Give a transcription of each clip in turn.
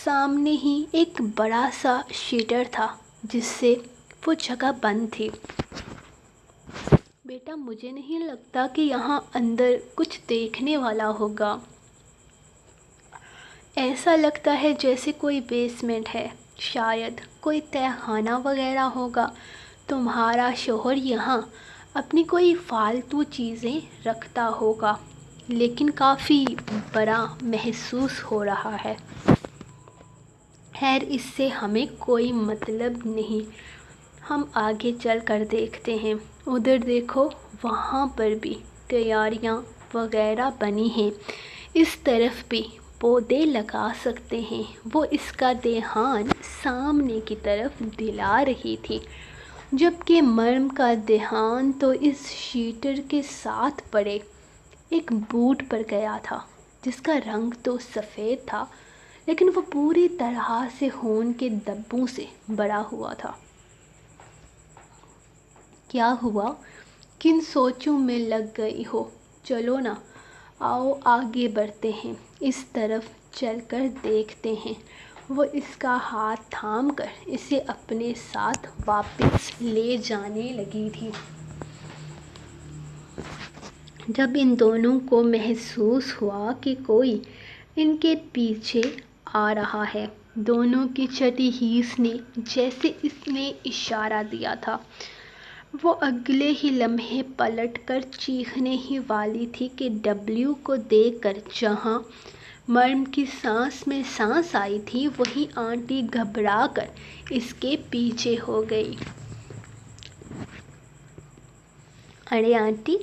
سامنے ہی ایک بڑا سا شٹر تھا جس سے وہ جگہ بند تھی۔ بیٹا مجھے نہیں لگتا کہ یہاں اندر کچھ دیکھنے والا ہوگا۔ ایسا لگتا ہے جیسے کوئی بیسمنٹ ہے، شاید کوئی تہہ خانہ وغیرہ ہوگا۔ تمہارا شوہر یہاں اپنی کوئی فالتو چیزیں رکھتا ہوگا، لیکن کافی بڑا محسوس ہو رہا ہے۔ خیر اس سے ہمیں کوئی مطلب نہیں، ہم آگے چل کر دیکھتے ہیں۔ ادھر دیکھو، وہاں پر بھی تیاریاں وغیرہ بنی ہیں، اس طرف بھی پودے لگا سکتے ہیں۔ وہ اس کا دھیان سامنے کی طرف دلا رہی تھی، جبکہ مریم کا دھیان تو اس شٹر کے ساتھ پڑے ایک بوٹ پر گیا تھا، جس کا رنگ تو سفید تھا لیکن وہ پوری طرح سے خون کے دھبوں سے بھرا ہوا تھا۔ کیا ہوا؟ کن سوچوں میں لگ گئی ہو؟ چلو نا، آؤ آگے بڑھتے ہیں، اس طرف چل کر دیکھتے ہیں۔ وہ اس کا ہاتھ تھام کر اسے اپنے ساتھ واپس لے جانے لگی تھی۔ جب ان دونوں کو محسوس ہوا کہ کوئی ان کے پیچھے آ رہا ہے، دونوں کی چھٹی حس نے جیسے اس نے اشارہ دیا تھا، وہ اگلے ہی لمحے پلٹ کر چیخنے ہی والی تھی کہ ڈبلیو کو دیکھ کر جہاں مریم کی سانس میں سانس آئی تھی، وہیں آنٹی گھبرا کر اس کے پیچھے ہو گئی۔ ارے آنٹی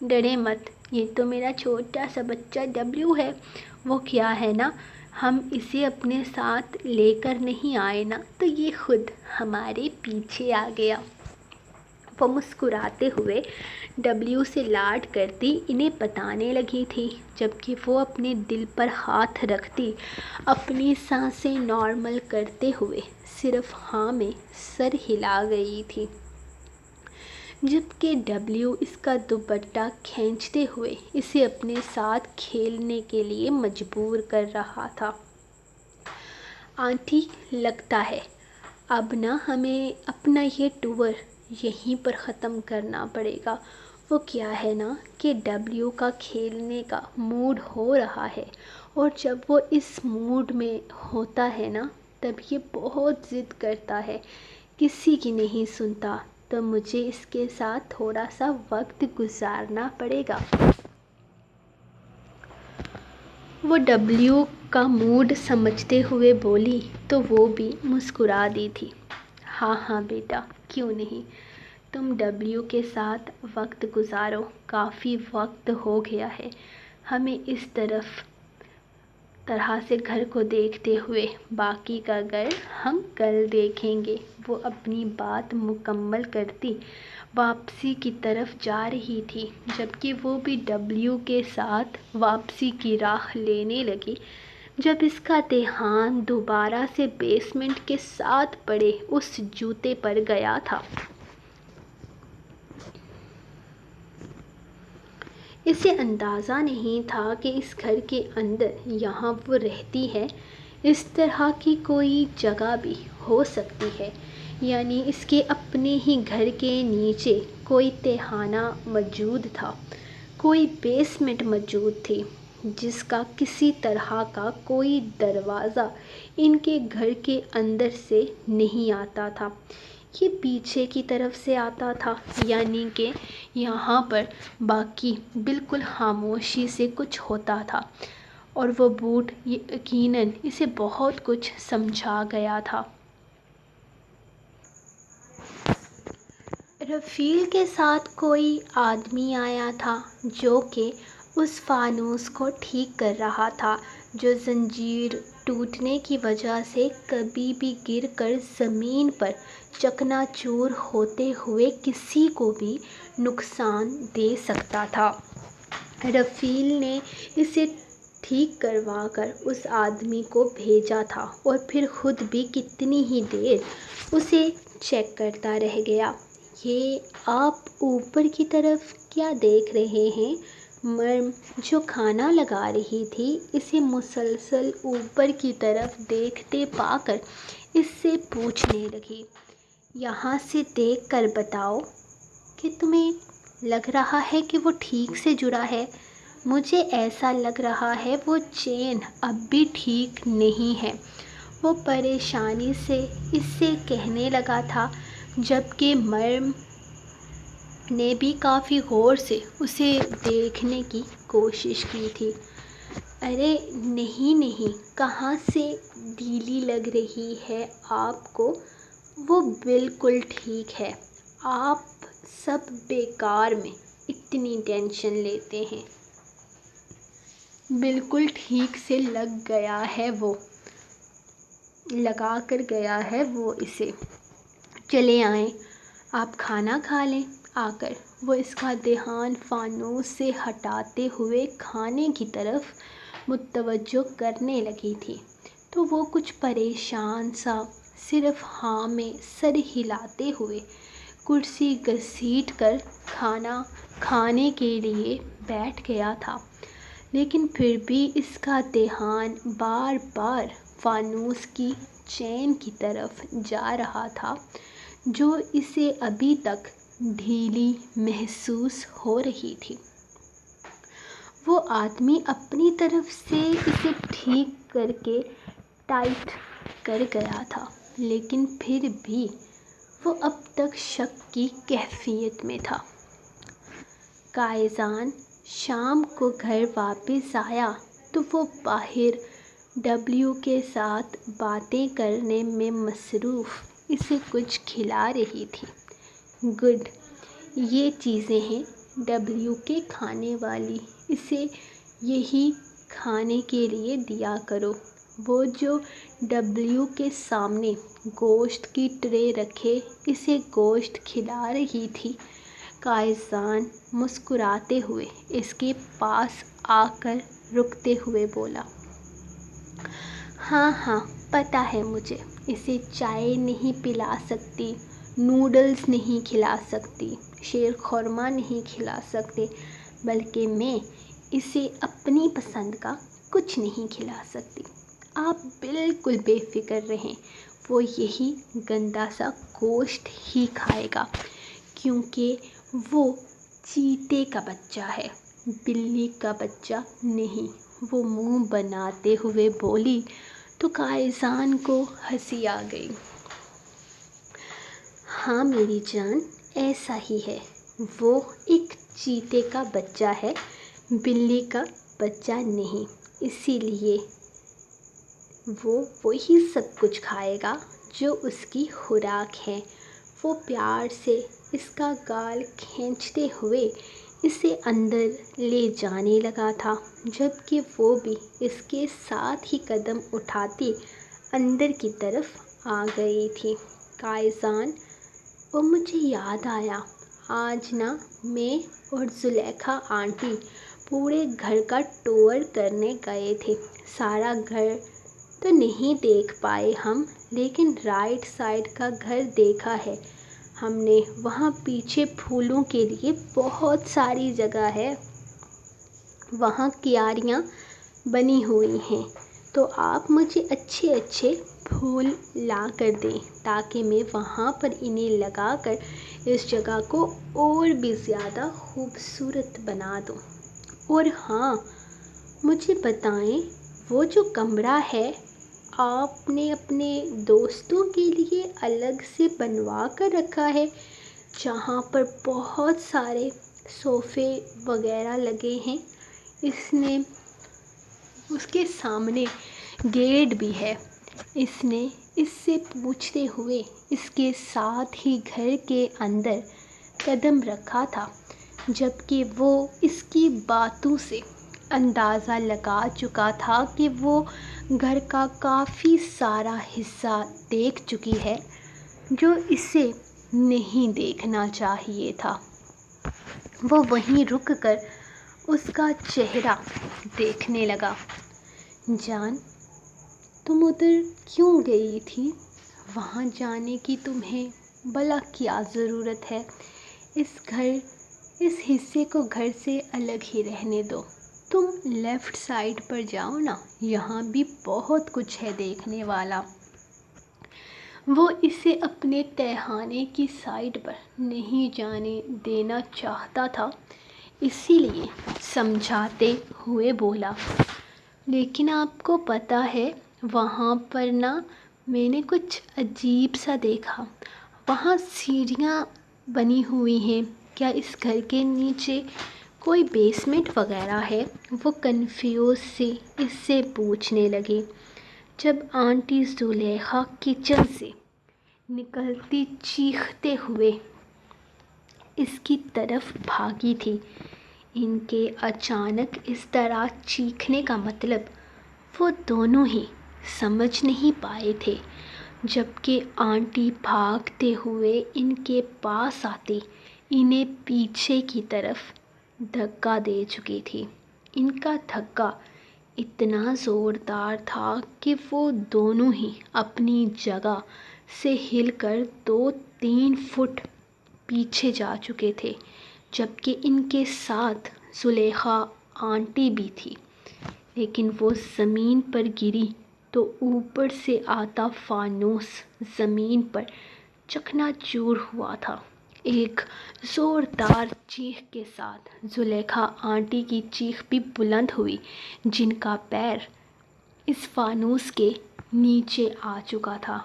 ڈریں مت، یہ تو میرا چھوٹا سا بچہ ڈبلیو ہے۔ وہ کیا ہے نا، ہم اسے اپنے ساتھ لے کر نہیں آئے نا، تو یہ خود ہمارے پیچھے آ گیا۔ وہ مسکراتے ہوئے ڈبلیو سے لاڈ کرتی انہیں بتانے لگی تھی، جبکہ وہ اپنے دل پر ہاتھ رکھتی اپنی سانسیں نارمل کرتے ہوئے صرف ہاں میں سر ہلا رہی تھی، جبکہ ڈبلیو اس کا دوپٹہ کھینچتے ہوئے اسے اپنے ساتھ کھیلنے کے لیے مجبور کر رہا تھا۔ آنٹی لگتا ہے اب نا ہمیں اپنا یہ ٹور یہیں پر ختم کرنا پڑے گا۔ وہ کیا ہے نا کہ ڈبلیو کا کھیلنے کا موڈ ہو رہا ہے، اور جب وہ اس موڈ میں ہوتا ہے نا تب یہ بہت ضد کرتا ہے، کسی کی نہیں سنتا، تو مجھے اس کے ساتھ تھوڑا سا وقت گزارنا پڑے گا۔ وہ ڈبلیو کا موڈ سمجھتے ہوئے بولی تو وہ بھی مسکرا دی تھی۔ ہاں ہاں بیٹا، کیوں نہیں، تم ڈبلیو کے ساتھ وقت گزارو، کافی وقت ہو گیا ہے ہمیں اس طرح سے گھر کو دیکھتے ہوئے، باقی کا گھر ہم کل دیکھیں گے۔ وہ اپنی بات مکمل کرتی واپسی کی طرف جا رہی تھی، جبکہ وہ بھی ڈبلیو کے ساتھ واپسی کی راہ لینے لگی، جب اس کا دھیان دوبارہ سے بیسمنٹ کے ساتھ پڑے اس جوتے پر گیا تھا۔ اسے اندازہ نہیں تھا کہ اس گھر کے اندر، یہاں وہ رہتی ہے، اس طرح کی کوئی جگہ بھی ہو سکتی ہے، یعنی اس کے اپنے ہی گھر کے نیچے کوئی تہخانہ موجود تھا، کوئی بیسمنٹ موجود تھی، جس کا کسی طرح کا کوئی دروازہ ان کے گھر کے اندر سے نہیں آتا تھا، یہ پیچھے کی طرف سے آتا تھا، یعنی کہ یہاں پر باقی بالکل خاموشی سے کچھ ہوتا تھا، اور وہ بوٹ یقیناً اسے بہت کچھ سمجھا گیا تھا۔ رفیل کے ساتھ کوئی آدمی آیا تھا جو کہ اس فانوس کو ٹھیک کر رہا تھا، جو زنجیر ٹوٹنے کی وجہ سے کبھی بھی گر کر زمین پر چکنا چور ہوتے ہوئے کسی کو بھی نقصان دے سکتا تھا۔ رفیل نے اسے ٹھیک کروا کر اس آدمی کو بھیجا تھا، اور پھر خود بھی کتنی ہی دیر اسے چیک کرتا رہ گیا۔ یہ آپ اوپر کی طرف کیا دیکھ رہے ہیں؟ مرم جو کھانا لگا رہی تھی اسے مسلسل اوپر کی طرف دیکھتے پا کر اس سے پوچھنے لگی، یہاں سے دیکھ کر بتاؤ کہ تمہیں لگ رہا ہے کہ وہ ٹھیک سے جڑا ہے؟ مجھے ایسا لگ رہا ہے وہ چین اب بھی ٹھیک نہیں ہے۔ وہ پریشانی سے اس سے کہنے لگا تھا، جبکہ مرم نے بھی کافی غور سے اسے دیکھنے کی کوشش کی تھی۔ ارے نہیں نہیں، کہاں سے ڈھیلی لگ رہی ہے آپ کو؟ وہ بالکل ٹھیک ہے۔ آپ سب بیکار میں اتنی ٹینشن لیتے ہیں۔ بالکل ٹھیک سے لگا کر گیا ہے وہ اسے۔ چلے آئیں، آپ کھانا کھا لیں آ کر۔ وہ اس کا دھیان فانوس سے ہٹاتے ہوئے کھانے کی طرف متوجہ کرنے لگی تھی تو وہ کچھ پریشان سا صرف ہاں میں سر ہلاتے ہوئے کرسی گھسیٹ کر کھانا کھانے کے لیے بیٹھ گیا تھا، لیکن پھر بھی اس کا دھیان بار بار فانوس کی چین کی طرف جا رہا تھا جو اسے ابھی تک ڈھیلی محسوس ہو رہی تھی۔ وہ آدمی اپنی طرف سے اسے ٹھیک کر کے ٹائٹ کر گیا تھا، لیکن پھر بھی وہ اب تک شک کی کیفیت میں تھا۔ قائزان شام کو گھر واپس آیا تو وہ باہر ڈبلیو کے ساتھ باتیں کرنے میں مصروف اسے کچھ کھلا رہی تھی۔ گڈ، یہ چیزیں ہیں ڈبلیو کے کھانے والی، اسے یہی کھانے کے لیے دیا کرو۔ وہ جو ڈبلیو کے سامنے گوشت کی ٹرے رکھے اسے گوشت کھلا رہی تھی۔ قائزان مسکراتے ہوئے اس کے پاس آ کر رکتے ہوئے بولا، ہاں ہاں پتہ ہے مجھے، اسے چائے نہیں پلا سکتی، نوڈلز نہیں کھلا سکتی، شیر خورمہ نہیں کھلا سکتے، بلکہ میں اسے اپنی پسند کا کچھ نہیں کھلا سکتی۔ آپ بالکل بے فکر رہیں، وہ یہی گندا سا گوشت ہی کھائے گا، کیونکہ وہ چیتے کا بچہ ہے، بلی کا بچہ نہیں۔ وہ منہ بناتے ہوئے بولی تو قائزان کو ہنسی آ گئی۔ ہاں میری جان، ایسا ہی ہے، وہ ایک چیتے کا بچہ ہے، بلی کا بچہ نہیں، اسی لیے وہ وہی سب کچھ کھائے گا جو اس کی خوراک ہے۔ وہ پیار سے اس کا گال کھینچتے ہوئے اسے اندر لے جانے لگا تھا، جبکہ وہ بھی اس کے ساتھ ہی قدم اٹھاتی اندر کی طرف آ گئی تھی۔ قائزان، وہ مجھے یاد آیا، آج نا میں اور زلیخا آنٹی پورے گھر کا ٹور کرنے گئے تھے۔ سارا گھر تو نہیں دیکھ پائے ہم، لیکن رائٹ سائڈ کا گھر دیکھا ہے ہم نے۔ وہاں پیچھے پھولوں کے لیے بہت ساری جگہ ہے، وہاں کیاریاں بنی ہوئی ہیں، تو آپ مجھے اچھے اچھے پھول لا کر دیں تاکہ میں وہاں پر انہیں لگا کر اس جگہ کو اور بھی زیادہ خوبصورت بنا دوں۔ اور ہاں، مجھے بتائیں، وہ جو کمرہ ہے آپ نے اپنے دوستوں کے لیے الگ سے بنوا کر رکھا ہے، جہاں پر بہت سارے صوفے وغیرہ لگے ہیں، اس کے سامنے گیٹ بھی ہے۔ اس نے اس سے پوچھتے ہوئے اس کے ساتھ ہی گھر کے اندر قدم رکھا تھا، جبکہ وہ اس کی باتوں سے اندازہ لگا چکا تھا کہ وہ گھر کا کافی سارا حصہ دیکھ چکی ہے جو اسے نہیں دیکھنا چاہیے تھا۔ وہ وہیں رک کر اس کا چہرہ دیکھنے لگا۔ جان، تم ادھر کیوں گئی تھی؟ وہاں جانے کی تمہیں بھلا کیا ضرورت ہے؟ اس گھر اس حصے کو گھر سے الگ ہی رہنے دو، تم لیفٹ سائڈ پر جاؤ نا، یہاں بھی بہت کچھ ہے دیکھنے والا۔ وہ اسے اپنے تہخانے کی سائڈ پر نہیں جانے دینا چاہتا تھا، اسی لیے سمجھاتے ہوئے بولا، لیکن آپ کو پتہ ہے وہاں پر نا میں نے کچھ عجیب سا دیکھا، وہاں سیڑھیاں بنی ہوئی ہیں، کیا اس گھر کے نیچے کوئی بیسمنٹ وغیرہ ہے؟ وہ کنفیوز اس سے پوچھنے لگے، جب آنٹی زلیخا کچن سے نکلتی چیختے ہوئے اس کی طرف بھاگی تھی۔ ان کے اچانک اس طرح چیخنے کا مطلب وہ دونوں ہی سمجھ نہیں پائے تھے، جبکہ آنٹی بھاگتے ہوئے ان کے پاس آتے انہیں پیچھے کی طرف دھکا دے چکی تھی۔ ان کا دھکا اتنا زوردار تھا کہ وہ دونوں ہی اپنی جگہ سے ہل کر 2-3 فٹ پیچھے جا چکے تھے، جبکہ ان کے ساتھ زلیخا آنٹی بھی تھی، لیکن وہ زمین پر گری تو اوپر سے آتا فانوس زمین پر چکنا چور ہوا تھا۔ ایک زوردار چیخ کے ساتھ زلیخا آنٹی کی چیخ بھی بلند ہوئی، جن کا پیر اس فانوس کے نیچے آ چکا تھا۔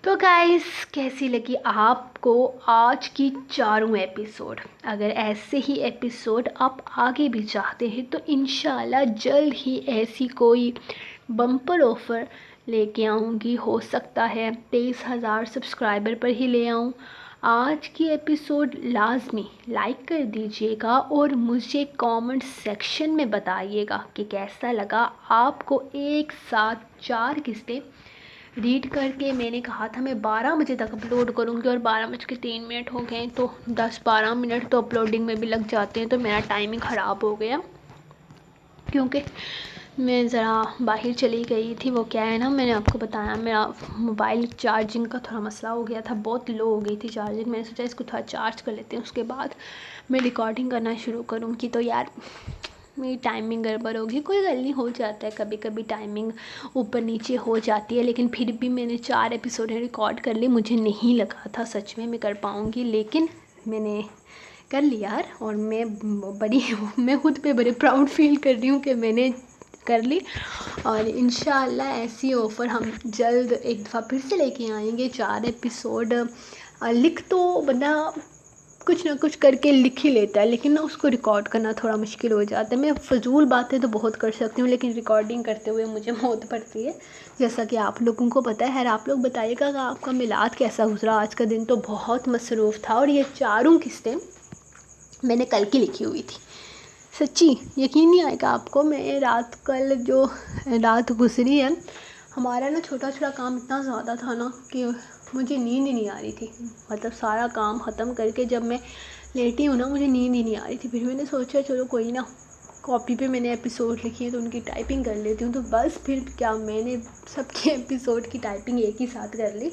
تو گائز، کیسی لگی آپ کو آج کی چاروں ایپیسوڈ؟ اگر ایسے ہی ایپیسوڈ آپ آگے بھی چاہتے ہیں تو انشاءاللہ جلد ہی ایسی کوئی بمپر آفر لے کے آؤں گی، ہو سکتا ہے 23,000 سبسکرائبر پر ہی لے آؤں۔ آج کی ایپیسوڈ لازمی لائک کر دیجیے گا اور مجھے کامنٹ سیکشن میں بتائیے گا کہ کیسا لگا آپ کو۔ ایک ساتھ 4 قسطیں ریڈ کر کے میں نے کہا تھا میں 12 بجے تک اپلوڈ کروں گی، اور 12:03 ہو گئے، تو 10-12 منٹ تو اپلوڈنگ میں بھی لگ جاتے ہیں، تو میرا ٹائمنگ خراب ہو گیا، کیونکہ میں ذرا باہر چلی گئی تھی۔ وہ کیا ہے نا، میں نے آپ کو بتایا میرا موبائل چارجنگ کا تھوڑا مسئلہ ہو گیا تھا، بہت لو ہو گئی تھی چارجنگ، میں نے سوچا اس کو تھوڑا چارج کر لیتے ہیں، اس کے بعد میں ریکارڈنگ کرنا شروع کروں گی۔ تو یار میری ٹائمنگ گڑبڑ ہوگی، کوئی غلط نہیں، ہو جاتا ہے کبھی کبھی، ٹائمنگ اوپر نیچے ہو جاتی ہے، لیکن پھر بھی میں نے 4 ایپیسوڈ ریکارڈ کر لی۔ مجھے نہیں لگا تھا سچ میں کر پاؤں گی، لیکن میں نے کر لیا یار، اور میں خود پہ بڑے پراؤڈ فیل کر رہی ہوں کہ میں نے کر لی۔ اور انشاءاللہ ایسی آفر ہم جلد ایک دفعہ پھر سے لے کے آئیں گے، 4 ایپیسوڈ۔ لکھ تو بندہ کچھ نہ کچھ کر کے لکھ ہی لیتا ہے، لیکن اس کو ریکارڈ کرنا تھوڑا مشکل ہو جاتا ہے۔ میں فضول باتیں تو بہت کر سکتی ہوں، لیکن ریکارڈنگ کرتے ہوئے مجھے موت پڑتی ہے، جیسا کہ آپ لوگوں کو پتہ ہے۔ خیر آپ لوگ بتائیے گا کہ آپ کا میلاد کیسا گزرا؟ آج کا دن تو بہت مصروف تھا، اور یہ 4 قسطیں میں نے کل کی لکھی ہوئی تھی۔ سچی یقین نہیں آئے گا آپ کو، میں کل جو رات گزری ہے، ہمارا نا چھوٹا چھوٹا کام اتنا زیادہ تھا نا کہ مجھے نیند ہی نہیں آ رہی تھی، مطلب سارا کام ختم کر کے جب میں لیٹی ہوں نا، مجھے نیند ہی نہیں آ رہی تھی۔ پھر میں نے سوچا چلو کوئی نا، کاپی پہ میں نے ایپیسوڈ لکھی ہے تو ان کی ٹائپنگ کر لیتی ہوں، تو بس پھر کیا میں نے سب کے ایپیسوڈ کی ٹائپنگ ایک ہی ساتھ کر لی،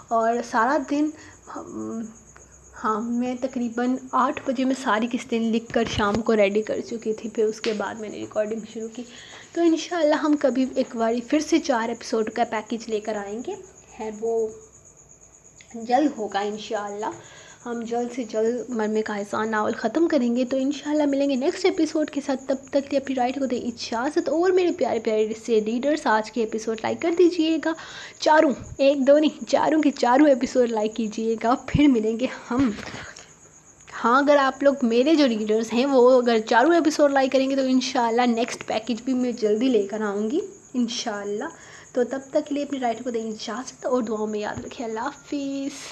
اور سارا دن ہاں میں تقریباً 8 بجے میں ساری قسطیں لکھ کر شام کو ریڈی کر چکی تھی، پھر اس کے بعد میں نے ریکارڈنگ شروع کی۔ تو انشاءاللہ ہم کبھی ایک باری پھر سے 4 ایپیسوڈ کا پیکیج لے کر آئیں گے، ہے وہ جلد ہوگا انشاءاللہ۔ ہم جلد سے جلد مرمِ کا احسان ناول ختم کریں گے، تو انشاءاللہ ملیں گے نیکسٹ ایپیسوڈ کے ساتھ۔ تب تک اپنی رائٹ کو دیں اجازت، اور میرے پیارے پیارے سے ریڈرز آج کے ایپیسوڈ لائک کر دیجئے گا، 4 1 2 نہیں 4 کے 4 ایپیسوڈ لائک کیجئے گا۔ پھر ملیں گے ہم، ہاں اگر آپ لوگ میرے جو ریڈرز ہیں وہ اگر 4 ایپیسوڈ لائک کریں گے تو انشاءاللہ نیکسٹ پیکیج بھی میں جلدی لے کر آؤں گی انشاءاللہ۔ تو تب تک کے لیے اپنی رائٹ کو دیں اجازت، اور دعاؤں میں یاد رکھیں۔ اللہ حافظ۔